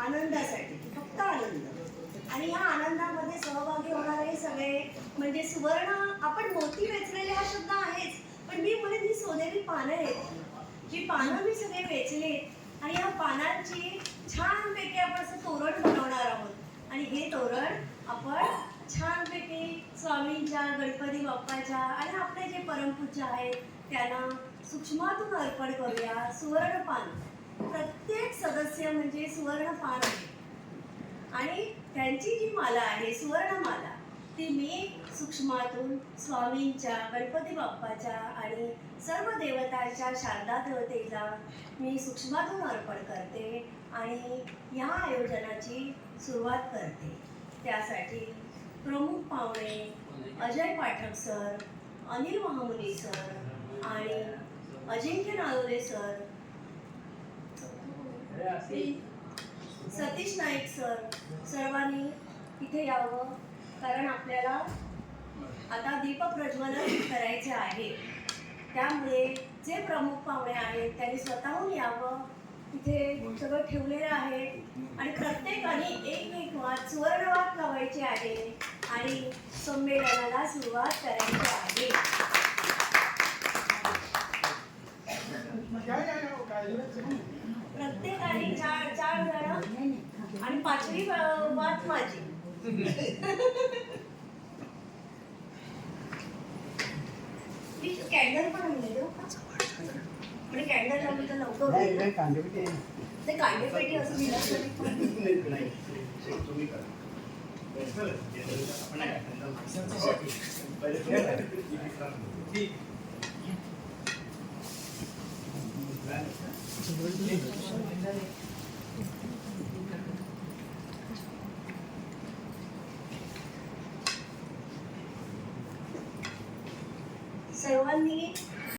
आनंदासाठी, फक्त आनंद. आणि या आनंदामध्ये सहभागी होणारे सगळे म्हणजे सुवर्ण, आपण मोती वेचलेले हा शब्द आहेच, पण मी म्हणेन ही सोनेरी पानं आहेत, जी पानं मी सगळे वेचलेत आणि या पानांची छानपैकी आपण असं तोरण बनवणार आहोत. आणि हे तोरण आपण छानपैकी स्वामींच्या, गणपती बाप्पाच्या आणि आपले जे परमपूज्य आहेत त्यांना सूक्ष्मातून अर्पण करूया. सुवर्णपान, प्रत्येक सदस्य म्हणजे सुवर्णपान आहे आणि त्यांची जी माला आहे सुवर्णमाला, ती मी सूक्ष्मातून स्वामींच्या, गणपती बाप्पाच्या आणि सर्व देवतांच्या, शारदा देवतेला मी सूक्ष्मातून अर्पण करते आणि या आयोजनाची सुरुवात करते. त्यासाठी प्रमुख पाहुणे अजय पाठक सर, अनिल महामुनी सर आणि अजिंक्य नालोरे सर, सतीश नाईक सर, सर्वांनी इथे यावं, कारण आपल्याला आता दीपप्रज्वलन करायचे आहे. त्यामुळे जे प्रमुख पाहुणे आहेत त्यांनी स्वतःहून यावं. इथे सगळं ठेवलेलं आहे आणि प्रत्येकाने एक वात सुवर्णवात लावायची आहे आणि संमेलनाला सुरुवात करायची आहे. प्रत्येकाने चार चार जण आणि पाचवी वात माझी. मी कॅन्डल पण आणले देऊ का? म्हणजे कॅन्डल लावली तर लवकर ते कांडेपेटी असं दिलं तरी सर्वांनी